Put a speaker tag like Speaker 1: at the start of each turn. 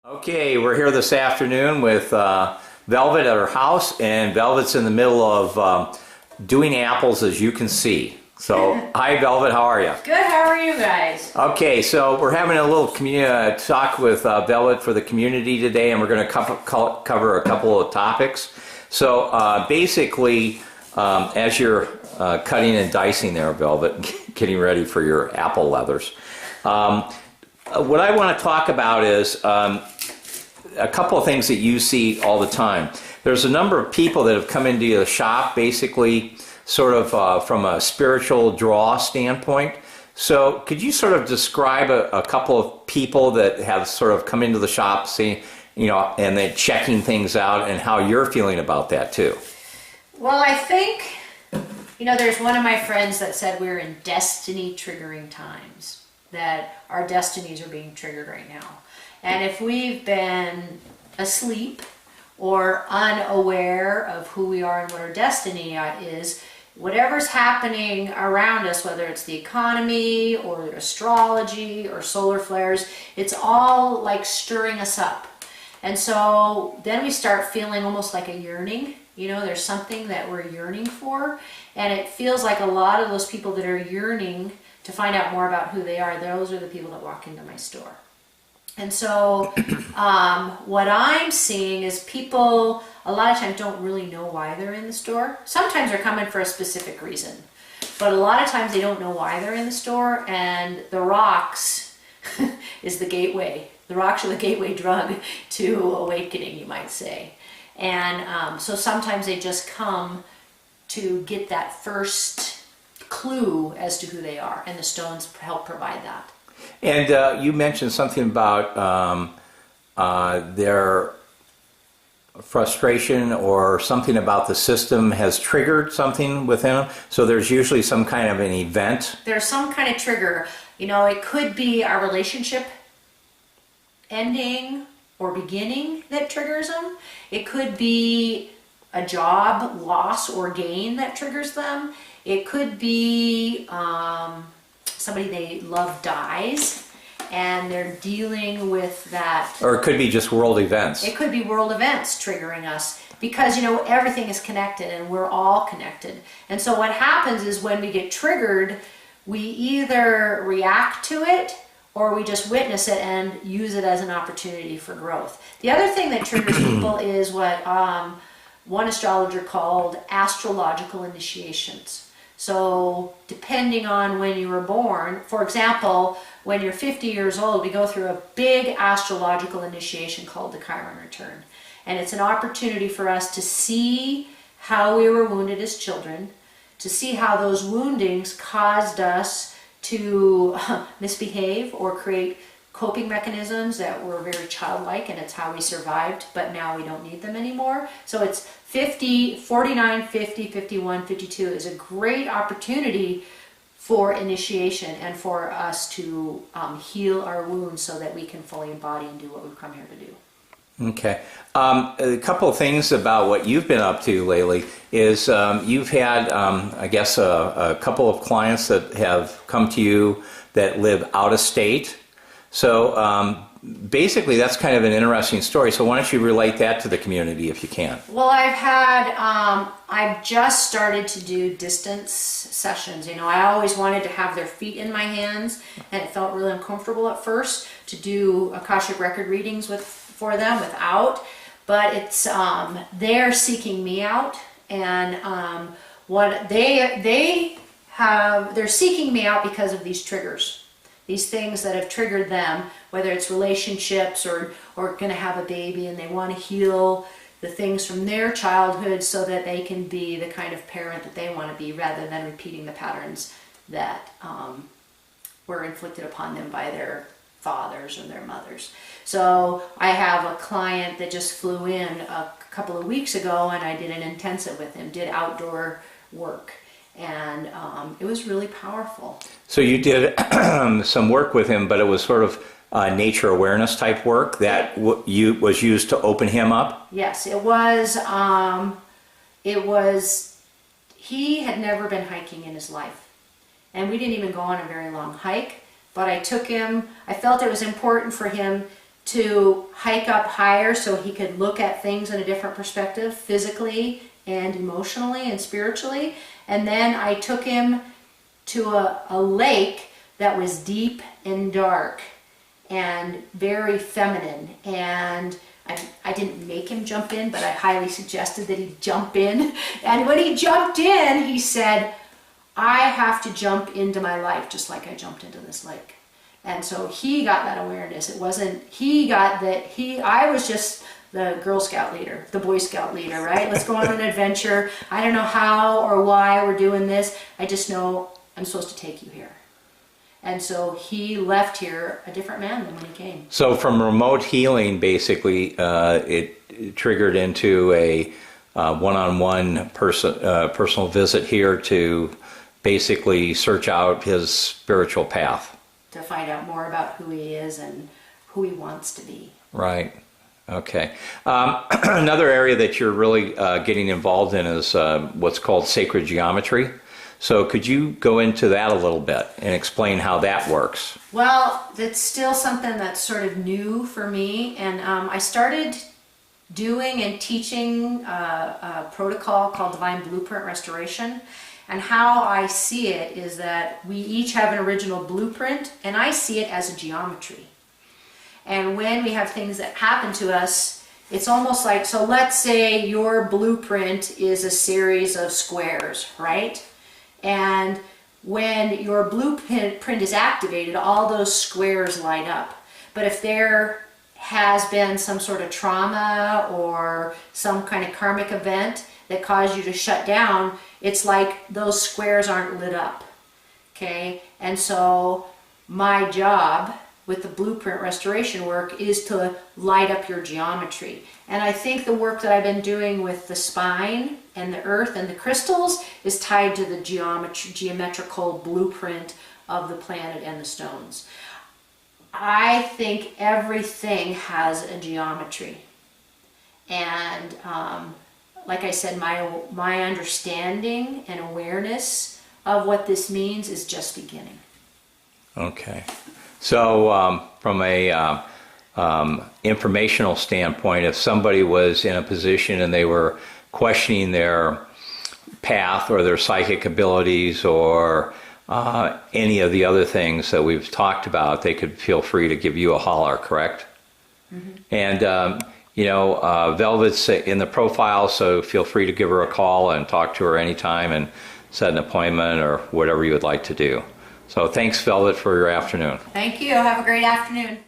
Speaker 1: Okay, we're here this afternoon with Velvet at her house, and Velvet's in the middle of doing apples, as you can see. So, hi Velvet, how are you?
Speaker 2: Good, how are you guys?
Speaker 1: Okay, so we're having a little talk with Velvet for the community today, and we're going to cover a couple of topics. So, basically, as you're cutting and dicing there, Velvet, getting ready for your apple leathers, what I want to talk about is a couple of things that you see all the time. There's a number of people that have come into the shop basically sort of from a spiritual draw standpoint. So could you sort of describe a couple of people that have sort of come into the shop, saying, and then checking things out, and how you're feeling about that too?
Speaker 2: Well, I think, there's one of my friends that said we're in destiny triggering times, that our destinies are being triggered right now. And if we've been asleep or unaware of who we are and what our destiny is, whatever's happening around us, whether it's the economy or astrology or solar flares, it's all like stirring us up. And so then we start feeling almost like a yearning. There's something that we're yearning for. And it feels like a lot of those people that are yearning to find out more about who they are, those are the people that walk into my store. And so what I'm seeing is people a lot of times don't really know why they're in the store. Sometimes they're coming for a specific reason, but a lot of times they don't know why they're in the store, and the rocks is the gateway. The rocks are the gateway drug to awakening, you might say. And so sometimes they just come to get that first clue as to who they are, and the stones help provide that.
Speaker 1: And you mentioned something about their frustration, or something about the system has triggered something within them. So there's usually some kind of an event.
Speaker 2: There's some kind of trigger. It could be our relationship ending or beginning that triggers them. It could be a job loss or gain that triggers them. It could be somebody they love dies, and they're dealing with that.
Speaker 1: Or it could be just world events.
Speaker 2: It could be world events triggering us, because everything is connected and we're all connected. And so what happens is when we get triggered, we either react to it or we just witness it and use it as an opportunity for growth. The other thing that triggers people is what one astrologer called astrological initiations. So depending on when you were born, for example, when you're 50 years old, we go through a big astrological initiation called the Chiron return. And it's an opportunity for us to see how we were wounded as children, to see how those woundings caused us to misbehave or create coping mechanisms that were very childlike, and it's how we survived, but now we don't need them anymore. So it's 49, 50, 51, 52 is a great opportunity for initiation and for us to heal our wounds so that we can fully embody and do what we've come here to do.
Speaker 1: Okay. A couple of things about what you've been up to lately is you've had, I guess, a couple of clients that have come to you that live out of state. So basically that's kind of an interesting story. So why don't you relate that to the community if you can?
Speaker 2: Well, I've just started to do distance sessions. I always wanted to have their feet in my hands, and it felt really uncomfortable at first to do Akashic record readings for them without. But it's they're seeking me out, and what they're seeking me out because of these triggers. These things that have triggered them, whether it's relationships or going to have a baby, and they want to heal the things from their childhood so that they can be the kind of parent that they want to be, rather than repeating the patterns that were inflicted upon them by their fathers or their mothers. So I have a client that just flew in a couple of weeks ago, and I did an intensive with him, did outdoor work. And it was really powerful. So
Speaker 1: you did some work with him, but it was sort of nature awareness type work that was used to open him up?
Speaker 2: Yes, it was. He had never been hiking in his life. And we didn't even go on a very long hike. But I took him, I felt it was important for him to hike up higher so he could look at things in a different perspective, physically and emotionally and spiritually. And then I took him to a lake that was deep and dark and very feminine. And I didn't make him jump in, but I highly suggested that he jump in. And when he jumped in, he said, I have to jump into my life just like I jumped into this lake. And so he got that awareness. It wasn't, I was just the Girl Scout leader, the Boy Scout leader, right? Let's go on an adventure. I don't know how or why we're doing this. I just know I'm supposed to take you here. And so he left here a different man than when he came.
Speaker 1: So from remote healing, basically, it triggered into a one-on-one personal visit here to basically search out his spiritual path.
Speaker 2: To find out more about who he is and who he wants to be.
Speaker 1: Right. Okay. Another area that you're really getting involved in is what's called sacred geometry. So could you go into that a little bit and explain how that works?
Speaker 2: Well, it's still something that's sort of new for me. And I started doing and teaching a protocol called Divine Blueprint Restoration. And how I see it is that we each have an original blueprint, and I see it as a geometry. And when we have things that happen to us, it's almost like, so let's say your blueprint is a series of squares, right? And when your blueprint is activated, all those squares light up. But if there has been some sort of trauma or some kind of karmic event that caused you to shut down, it's like those squares aren't lit up, okay? And so my job with the blueprint restoration work is to light up your geometry. And I think the work that I've been doing with the spine and the earth and the crystals is tied to the geometrical blueprint of the planet and the stones. I think everything has a geometry. And like I said, my understanding and awareness of what this means is just beginning.
Speaker 1: Okay. So from a informational standpoint, if somebody was in a position and they were questioning their path or their psychic abilities or any of the other things that we've talked about, they could feel free to give you a holler, correct? Mm-hmm. And Velvet's in the profile, so feel free to give her a call and talk to her anytime and set an appointment or whatever you would like to do. So thanks, Velvet, for your afternoon.
Speaker 2: Thank you. Have a great afternoon.